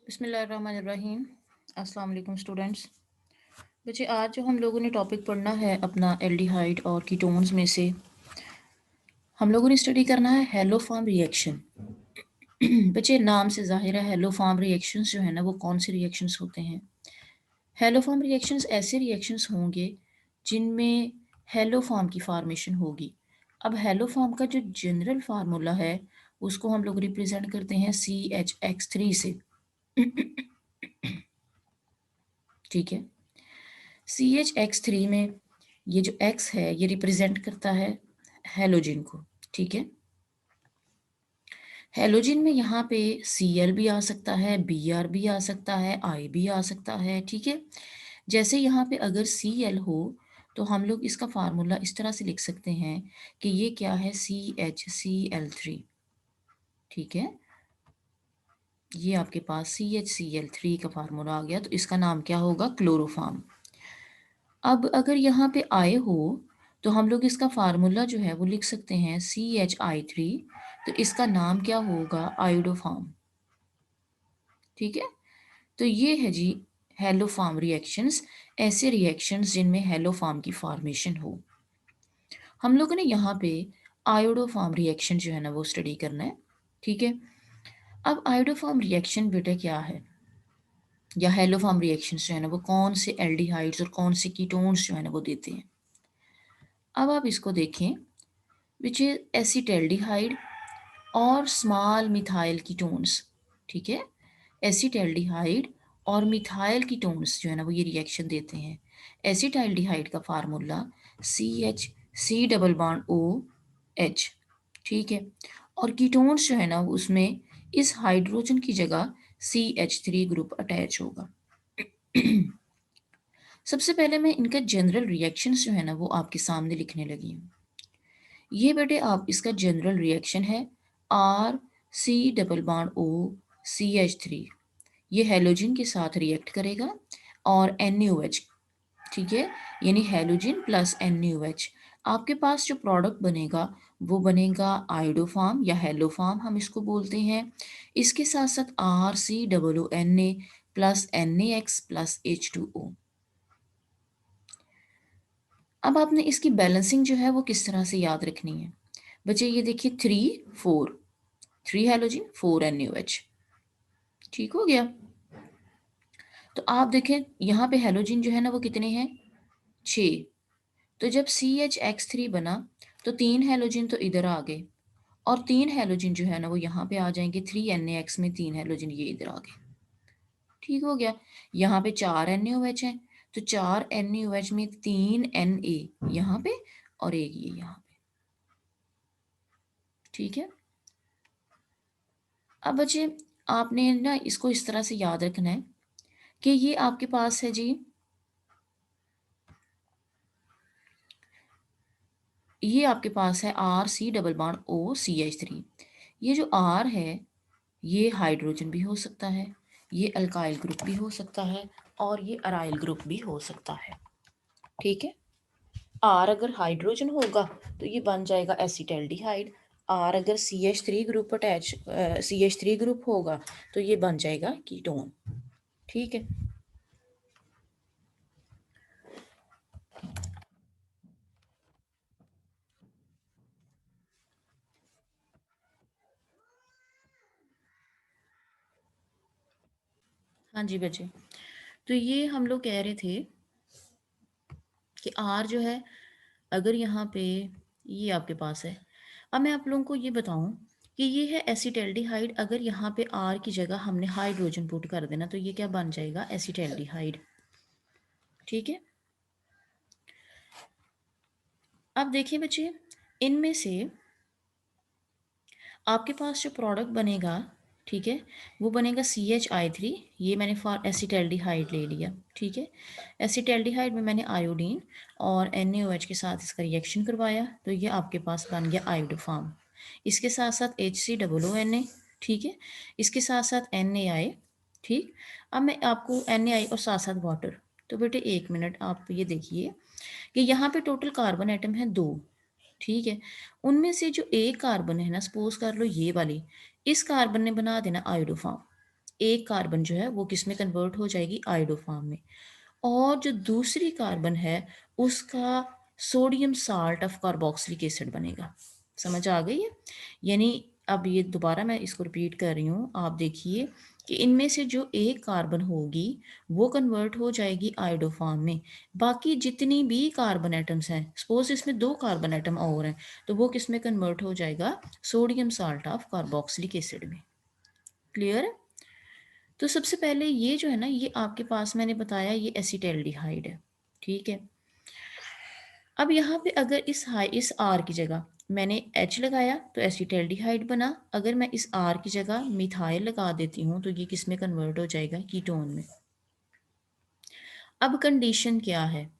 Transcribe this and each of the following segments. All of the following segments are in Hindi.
बिस्मिल्लाहिर्रहमानिर्रहीम। अस्सलाम वालेकुम स्टूडेंट्स। बच्चे आज जो हम लोगों ने टॉपिक पढ़ना है अपना एल्डिहाइड और कीटोन्स में से हम लोगों ने स्टडी करना है हेलोफॉर्म रिएक्शन। बच्चे नाम से जाहिर है हेलोफॉर्म रिएक्शंस जो है ना वो कौन से रिएक्शंस होते हैं। हेलोफॉर्म रिएक्शंस ऐसे रिएक्शंस होंगे जिनमें हेलोफॉर्म की फॉर्मेशन होगी। अब हेलोफॉर्म का जो जनरल फार्मूला है उसको हम लोग रिप्रेजेंट करते हैं CH(X3) से। ठीक है, CH(X3) में ये जो X है ये रिप्रेजेंट करता है हेलोजन को। ठीक है, हेलोजन में यहाँ पे Cl भी आ सकता है, Br भी आ सकता है, I भी आ सकता है। ठीक है, जैसे यहाँ पे अगर Cl हो तो हम लोग इसका फार्मूला इस तरह से लिख सकते हैं कि ये क्या है, CHCl3। ठीक है, ये आपके पास CHCl3 का फार्मूला आ गया, तो इसका नाम क्या होगा, क्लोरोफॉर्म। अब अगर यहाँ पे I हो तो हम लोग इसका फार्मूला जो है वो लिख सकते हैं CHI3, तो इसका नाम क्या होगा, आयोडोफॉर्म। ठीक है, तो ये है जी हेलोफॉर्म रिएक्शंस, ऐसे रिएक्शंस जिनमें हेलोफॉर्म की फॉर्मेशन हो। हम लोगों ने यहाँ पे आयोडोफॉर्म रिएक्शन जो है ना वो स्टडी करना है। ठीक है, अब आयोडोफॉर्म रिएक्शन बेटा क्या है, या हेलोफॉर्म रिएक्शंस जो है ना वो कौन से एल्डिहाइड्स और कौन से कीटोन्स जो है ना वो देते हैं। अब आप इसको देखें, विच इज एसिटल्डिहाइड और स्मॉल मिथाइल कीटोन्स। ठीक है, एसिटल्डिहाइड और मिथाइल कीटोन्स जो है ना वो ये रिएक्शन देते हैं। एसिटल्डिहाइड का फार्मूला CH(C)OH। ठीक है, और कीटोन्स जो है ना उसमें इस हाइड्रोजन की जगह CH3 ग्रुप अटैच होगा। सबसे पहले मैं इनका जनरल रिएक्शंस जो है ना वो आपके सामने लिखने लगी हूँ। ये बेटे आप इसका जनरल रिएक्शन है RC double bond O CH3, ये हेलोजन के साथ रिएक्ट करेगा और NaOH। ठीक है, यानी हेलोजन प्लस NaOH, आपके पास जो प्रोडक्ट बनेगा वो बनेगा आयोडोफॉर्म या हेलोफॉर्म हम इसको बोलते हैं। इसके साथ साथ RCOONA plus NaX plus H2O। अब आपने इसकी बैलेंसिंग जो है वो किस तरह से याद रखनी है बच्चे, ये देखिए 3 4, 3 हेलोजन 4 NaOH। ठीक हो गया, तो आप देखें यहाँ पे हेलोजन जो है ना वो कितने हैं, 6। तो जब CH(X3) बना तो 3 हेलोजन तो इधर आ गए और 3 हेलोजन जो है ना वो यहाँ पे आ जाएंगे, 3 NaX में 3 हेलोजन ये इधर आ गए। ठीक हो गया, यहाँ पे 4 NaOH हैं, तो 4 NaOH में 3 Na यहाँ पे और एक ये यहाँ पे। ठीक है, अब बच्चे आपने ना इसको इस तरह से याद रखना है कि ये आपके पास है जी, ये आपके पास है RC double bond O CH3। ये जो R है ये हाइड्रोजन भी हो सकता है, ये अल्काइल ग्रुप भी हो सकता है और ये अराइल ग्रुप भी हो सकता है। ठीक है, R अगर हाइड्रोजन होगा तो ये बन जाएगा एसिटल्डिहाइड, R अगर CH3 group attach CH3 group होगा तो ये बन जाएगा कीटोन। ठीक है, हाँ जी बच्चे, तो ये हम लोग कह रहे थे कि R जो है अगर यहाँ पे ये आपके पास है, अब मैं आप लोगों को ये बताऊं कि ये है एसिटल्डिहाइड, अगर यहाँ पे R की जगह हमने हाइड्रोजन पुट कर देना तो ये क्या बन जाएगा, एसिटल्डिहाइड। ठीक है, अब देखिए बच्चे, इनमें से आपके पास जो प्रोडक्ट बनेगा, ठीक है, वो बनेगा CHI3। ये मैंने फॉर एसिटल्डिहाइड ले लिया। ठीक है, एसिटल्डिहाइड में मैंने आयोडीन और NaOH के साथ इसका रिएक्शन करवाया तो ये आपके पास बन गया आयोडोफॉर्म। इसके साथ साथ HCOONA। ठीक है, इसके साथ साथ NaI। ठीक, अब मैं आपको NaI और साथ साथ वाटर, तो बेटे एक मिनट आप ये देखिए कि यहाँ पे टोटल कार्बन एटम है 2। ठीक है, उनमें से जो एक कार्बन है ना, सपोज कर लो ये वाली, इस कार्बन ने बना देना आयोडोफॉर्म। एक कार्बन जो है वो किस में कन्वर्ट हो जाएगी, आयोडोफॉर्म में। और जो दूसरी कार्बन है उसका sodium salt of carboxylic acid बनेगा। समझ आ गई है? यानी अब ये दोबारा मैं इसको रिपीट कर रही हूँ, आप देखिए कि इनमें से जो एक कार्बन होगी वो कन्वर्ट हो जाएगी आयोडोफॉर्म में। बाकी जितनी भी कार्बन एटम्स हैं, सपोज इसमें 2 कार्बन एटम और हैं, तो वो किस में कन्वर्ट हो जाएगा, sodium salt of carboxylic acid में। क्लियर है? तो सबसे पहले ये जो है ना, ये आपके पास मैंने बताया ये एसिटाल्डिहाइड है, ठीक है। अब यहाँ पे अगर इस आर की जगह मैंने एच लगाया तो एसिटाल्डिहाइड बना। अगर मैं इस आर की जगह मिथाइल लगा देती हूँ तो ये किस में कन्वर्ट हो जाएगा, कीटोन में। अब कंडीशन क्या है,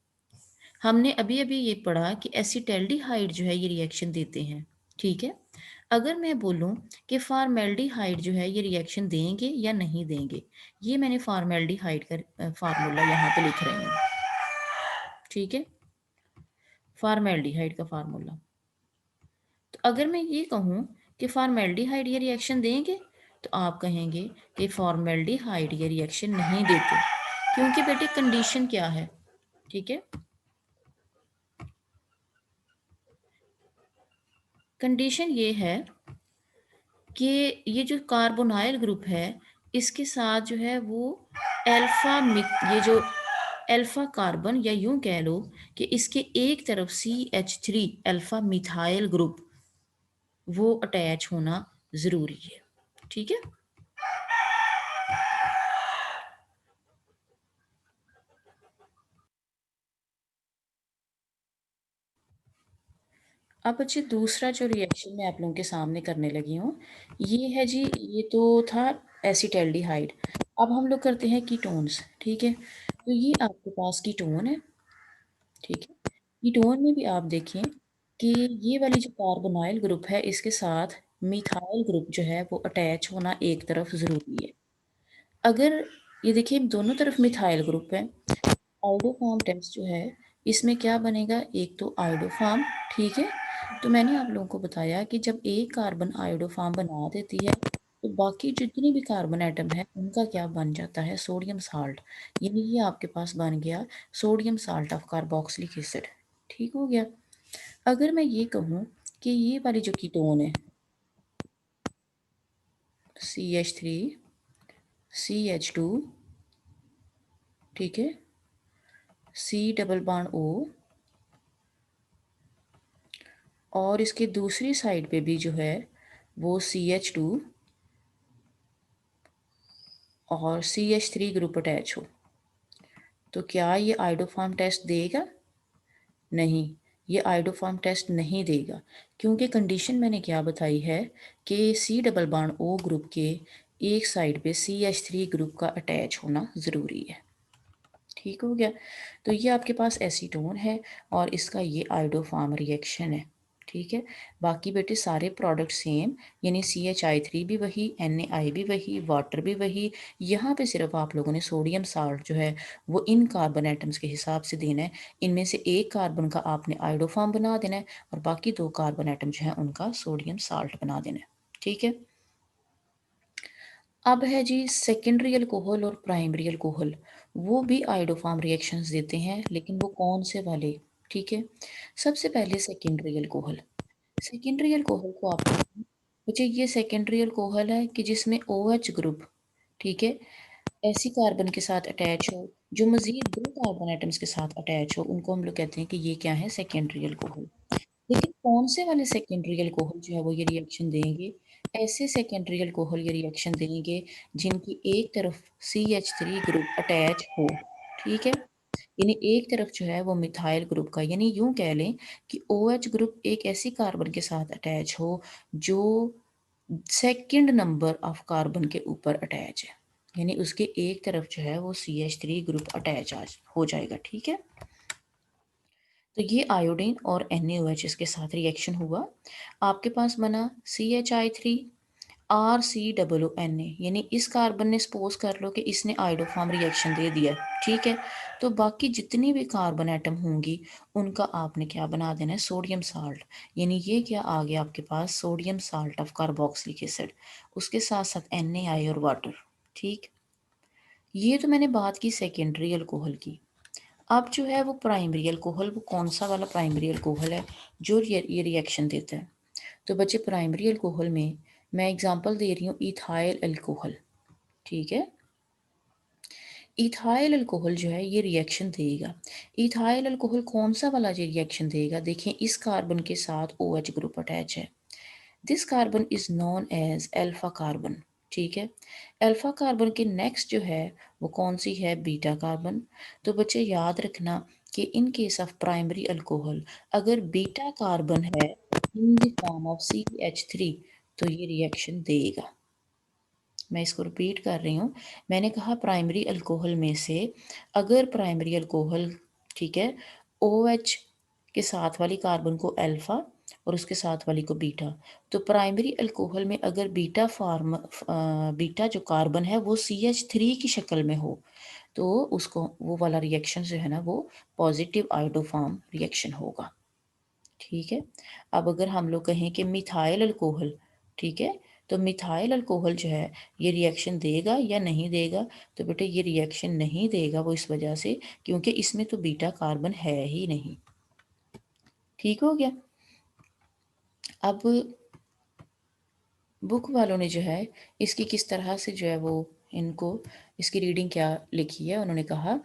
हमने अभी अभी ये पढ़ा कि एसिटाल्डिहाइड जो है ये रिएक्शन देते हैं, ठीक है। अगर मैं बोलूं कि फॉर्मेल्डिहाइड जो है ये रिएक्शन देंगे या नहीं देंगे, ये मैंने फॉर्मेल्डिहाइड का फार्मूला यहाँ पे लिख रही हूँ, ठीक है। फॉर्मेल्डिहाइड का फार्मूला, तो अगर मैं ये कहूँ कि फॉर्मेल्डिहाइड ये रिएक्शन देंगे, तो आप कहेंगे कि फॉर्मेल्डिहाइड ये रिएक्शन नहीं देते, क्योंकि बेटे कंडीशन क्या है, ठीक है। कंडीशन ये है कि ये जो कार्बोनाइल ग्रुप है इसके साथ जो है वो अल्फा मिथ ये जो अल्फा कार्बन, या यूं कह लो कि इसके एक तरफ CH3 अल्फा मिथाइल ग्रुप वो अटैच होना जरूरी है, ठीक है। अब जी दूसरा जो रिएक्शन मैं आप लोगों के सामने करने लगी हूँ, ये है जी, ये तो था एसिटाल्डिहाइड। अब हम लोग करते हैं कीटोन्स, ठीक है। तो ये आपके पास कीटोन है, ठीक है। कीटोन में भी आप देखें कि ये वाली जो कार्बोनाइल ग्रुप है इसके साथ मिथाइल ग्रुप जो है वो अटैच होना एक तरफ ज़रूरी है। अगर ये देखिए दोनों तरफ मिथाइल ग्रुप है, आयोडोफॉर्म टेस्ट जो है इसमें क्या बनेगा, एक तो आयोडोफॉर्म, ठीक है। तो मैंने आप लोगों को बताया कि जब एक कार्बन आयोडोफॉर्म बना देती है तो बाकी जितनी भी कार्बन एटम है उनका क्या बन जाता है, सोडियम साल्ट। यानी ये आपके पास बन गया sodium salt of carboxylic acid, ठीक हो गया। अगर मैं ये कहूँ कि ये वाली जो कीटोन है CH3CH2, ठीक है, C डबल बॉन्ड O, और इसके दूसरी साइड पे भी जो है वो CH2 और CH3 ग्रुप अटैच हो, तो क्या ये आयोडोफॉर्म टेस्ट देगा? नहीं, ये आयोडोफॉर्म टेस्ट नहीं देगा, क्योंकि कंडीशन मैंने क्या बताई है कि C double bond O group के एक साइड पे CH3 ग्रुप का अटैच होना ज़रूरी है, ठीक हो गया। तो ये आपके पास एसीटोन है और इसका ये आयोडोफॉर्म रिएक्शन है, ठीक है। बाकी बेटे सारे प्रोडक्ट सेम, यानी CH3 भी वही, Na भी वही, वाटर भी वही। यहाँ पे सिर्फ आप लोगों ने सोडियम साल्ट जो है वो इन कार्बन एटम्स के हिसाब से देना है। इनमें से एक कार्बन का आपने आयोडोफॉर्म बना देना है और बाकी 2 कार्बन एटम जो है उनका सोडियम साल्ट बना देना है, ठीक है। अब है जी सेकेंडरी अल्कोहल और प्राइमरी अल्कोहल, वो भी आयोडोफॉर्म रिएक्शंस देते हैं, लेकिन वो कौन से वाले, ठीक है। सबसे पहले सेकेंडरी अल्कोहल, सेकेंडरी अल्कोहल को आप मुझे, ये सेकेंडरी अल्कोहल है कि जिसमें OH ग्रुप, ठीक है, ऐसी कार्बन के साथ अटैच हो जो मजीद 2 कार्बन एटम्स के साथ अटैच हो, उनको हम लोग कहते हैं कि ये क्या है, सेकेंडरी अल्कोहल। लेकिन कौन से वाले सेकेंडरी अल्कोहल जो है वो ये रिएक्शन देंगे, ऐसे सेकेंडरी अल्कोहल ये रिएक्शन देंगे जिनकी एक तरफ CH3 ग्रुप अटैच हो, ठीक है। यानी एक तरफ जो है वो मिथाइल ग्रुप का, यानी यूं कह लें कि OH ग्रुप एक ऐसी कार्बन के साथ अटैच हो जो सेकंड नंबर ऑफ कार्बन के ऊपर अटैच है, यानी उसके एक तरफ जो है वो CH3 ग्रुप अटैच हो जाएगा, ठीक है। तो ये आयोडीन और NaOH इसके साथ रिएक्शन हुआ, आपके पास बना CH3 RCOONA, यानी इस कार्बन ने सपोज कर लो कि इसने आयोडोफॉर्म रिएक्शन दे दिया, ठीक है। तो बाकी जितनी भी कार्बन एटम होंगी उनका आपने क्या बना देना है, सोडियम साल्ट। यानी ये क्या आ गया आपके पास, sodium salt of carboxylic acid, उसके साथ साथ Na और वाटर, ठीक। ये तो मैंने बात की सेकेंडरी अल्कोहल की। अब जो है वो प्राइमरी अल्कोहल, वो कौन सा वाला प्राइमरी अल्कोहल है जो ये रिएक्शन देता है? तो बच्चे प्राइमरी अल्कोहल में मैं एग्जांपल दे रही हूँ इथाइल अल्कोहल। ठीक है, इथाइल अल्कोहल जो है ये रिएक्शन देगा। इथाइल अल्कोहल कौन सा वाला ये रिएक्शन देगा? देखें, इस कार्बन के साथ OH ग्रुप अटैच है। This carbon is known as alpha carbon. ठीक है, अल्फा कार्बन के नेक्स्ट जो है वो कौन सी है? Beta carbon. तो बच्चे याद रखना कि in case of primary alcohol अगर बीटा कार्बन है in the form of CH3 तो ये रिएक्शन देगा। मैं इसको रिपीट कर रही हूँ। मैंने कहा प्राइमरी अल्कोहल में से अगर प्राइमरी अल्कोहल, ठीक है, OH के साथ वाली कार्बन को अल्फा और उसके साथ वाली को बीटा, तो प्राइमरी अल्कोहल में अगर बीटा जो कार्बन है वो CH3 की शक्ल में हो तो उसको वो वाला रिएक्शन जो है ना वो पॉजिटिव आयोडोफॉर्म रिएक्शन होगा। ठीक है, अब अगर हम लोग कहें कि मिथाइल अल्कोहल, ठीक है, तो मिथाइल अल्कोहल जो है ये रिएक्शन देगा या नहीं देगा? तो बेटे ये रिएक्शन नहीं देगा, वो इस वजह से क्योंकि इसमें तो बीटा कार्बन है ही नहीं। ठीक हो गया। अब बुक वालों ने जो है इसकी किस तरह से जो है वो इनको इसकी रीडिंग क्या लिखी है, उन्होंने कहा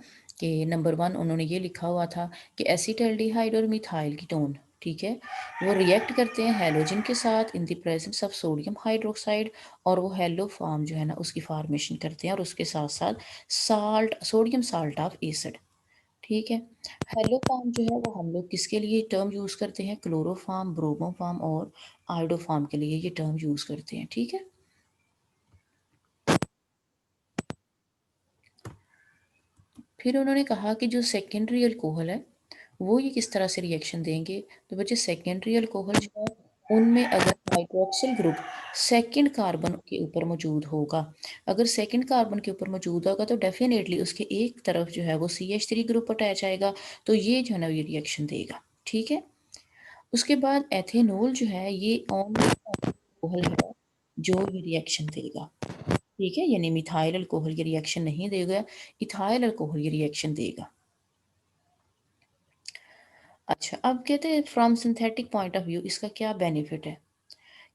कि नंबर 1 उन्होंने ये लिखा हुआ था कि एसिटाल्डिहाइड और मिथाइल कीटोन, ठीक है, वो रिएक्ट करते हैं हैलोजन के साथ in the presence of sodium hydroxide और वो हेलो फॉर्म जो है ना उसकी फॉर्मेशन करते हैं और उसके साथ साथ salt, sodium salt of acid. ठीक है, हेलो फॉर्म जो है वो हम लोग किसके लिए टर्म यूज करते हैं? क्लोरोफॉर्म, ब्रोमोफॉर्म और आयोडोफॉर्म के लिए ये टर्म यूज करते हैं। ठीक है, फिर उन्होंने कहा कि जो सेकेंडरी अल्कोहल है वो ये किस तरह से रिएक्शन देंगे? तो बच्चे सेकेंडरी अल्कोहल जो है उनमें अगर हाइड्रोक्सिल ग्रुप सेकंड कार्बन के ऊपर मौजूद होगा, अगर सेकंड कार्बन के ऊपर मौजूद होगा तो डेफिनेटली उसके एक तरफ जो है वो CH3 ग्रुप अटैच आएगा, तो ये जो है ना ये रिएक्शन देगा। ठीक है, उसके बाद एथेनॉल जो है ये ओनली अल्कोहल है जो ये रिएक्शन देगा। ठीक है, यानी मिथाइल अल्कोहल ये रिएक्शन नहीं देगा, इथाइल अल्कोहल ये रिएक्शन देगा। अच्छा, अब कहते हैं from synthetic point of view इसका क्या बेनिफिट है?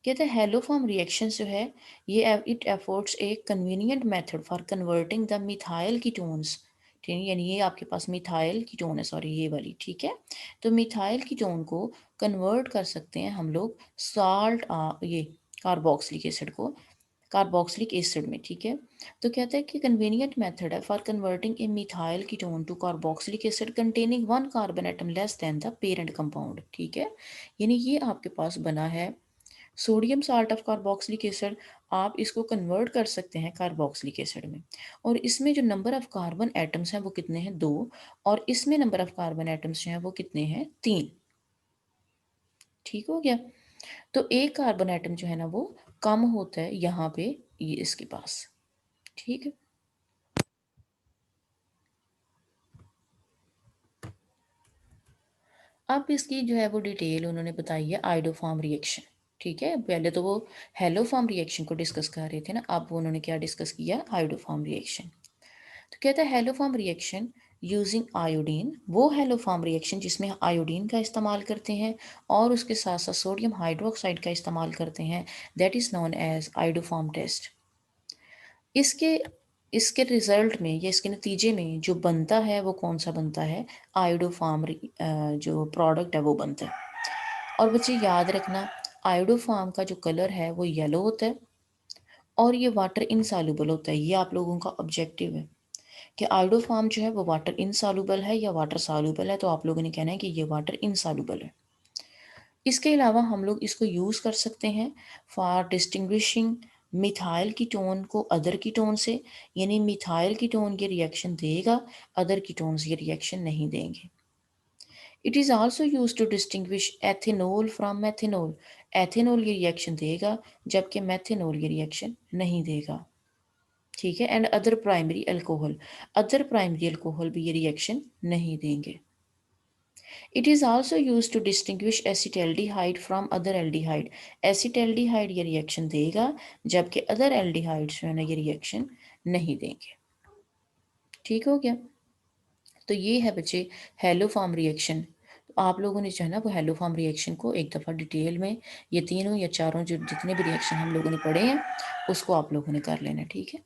कहते हैं हेलो फॉर्म रिएक्शन जो है ये it affords A convenient method for converting the methyl ketones. ठीक है, यानी ये आपके पास मिथाइल कीटोन है, सॉरी ये वाली, ठीक है, तो मिथाइल कीटोन को कन्वर्ट कर सकते हैं हम लोग साल्ट, ये कार्बोक्सिलिक एसिड को कार्बोक्सिलिक एसिड में। ठीक है, तो कहता है कि कन्वीनियंट मेथड है for converting a methyl ketone to carboxylic acid containing one carbon atom less than the parent compound. ठीक है, यानी ये आपके पास बना है sodium salt of carboxylic acid, आप इसको कन्वर्ट कर सकते हैं कार्बोक्सिलिक एसिड में, और इसमें जो नंबर ऑफ कार्बन एटम्स हैं वो कितने हैं? 2, और इसमें नंबर ऑफ कार्बन एटम्स जो हैं वो कितने हैं? 3। ठीक हो गया, तो एक कार्बन एटम जो है ना वो कम होता है यहाँ पे ये इसके पास। ठीक है, अब इसकी जो है वो डिटेल उन्होंने बताई है आइडोफॉर्म रिएक्शन। ठीक है, पहले तो वो हेलोफॉर्म रिएक्शन को डिस्कस कर रहे थे ना, अब वो उन्होंने क्या डिस्कस किया? Iodoform reaction. तो कहता है हेलोफॉर्म रिएक्शन यूजिंग आयोडीन, वो हेलोफॉर्म रिएक्शन जिसमें आयोडीन का इस्तेमाल करते हैं और उसके साथ साथ सोडियम हाइड्रोक्साइड का इस्तेमाल करते हैं, that is known as iodoform test. इसके इसके रिजल्ट में या इसके नतीजे में जो बनता है वो कौन सा बनता है? आयोडोफॉर्म जो प्रोडक्ट है वो बनता है। और बच्चे याद रखना आयोडोफॉर्म का जो कलर है वो येलो होता है और ये वाटर इनसॉल्युबल होता है। ये आप लोगों का ऑब्जेक्टिव है कि आयोडोफॉर्म जो है वो वाटर इनसॉल्युबल है या वाटर सॉल्युबल है, तो आप लोगों ने कहना है कि ये वाटर इनसॉल्युबल है। इसके अलावा हम लोग इसको यूज़ कर सकते हैं फॉर डिस्टिंग्विशिंग मिथाइल कीटोन को अदर कीटोन से, यानी मिथाइल कीटोन ये रिएक्शन देगा, अदर कीटोन्स ये रिएक्शन नहीं देंगे। It is also use to distinguish ethanol from methanol, ethanol ये रिएक्शन देगा जबकि मेथेनॉल ये रिएक्शन नहीं देगा। ठीक है, and other primary alcohol, other primary alcohol भी ये रिएक्शन नहीं देंगे। It is also use to distinguish acetaldehyde from other aldehyde, acetaldehyde ये रिएक्शन देगा जबकि अदर एल्डिहाइड्स जो है ना ये रिएक्शन नहीं देंगे। ठीक हो गया? तो ये है बच्चे हेलो फॉर्म रिएक्शन। तो आप लोगों ने जो है ना वो हेलो फॉर्म रिएक्शन को एक दफ़ा डिटेल में ये तीनों या चारों जो जितने भी रिएक्शन हम लोगों ने पढ़े हैं उसको आप लोगों ने कर लेना, ठीक है?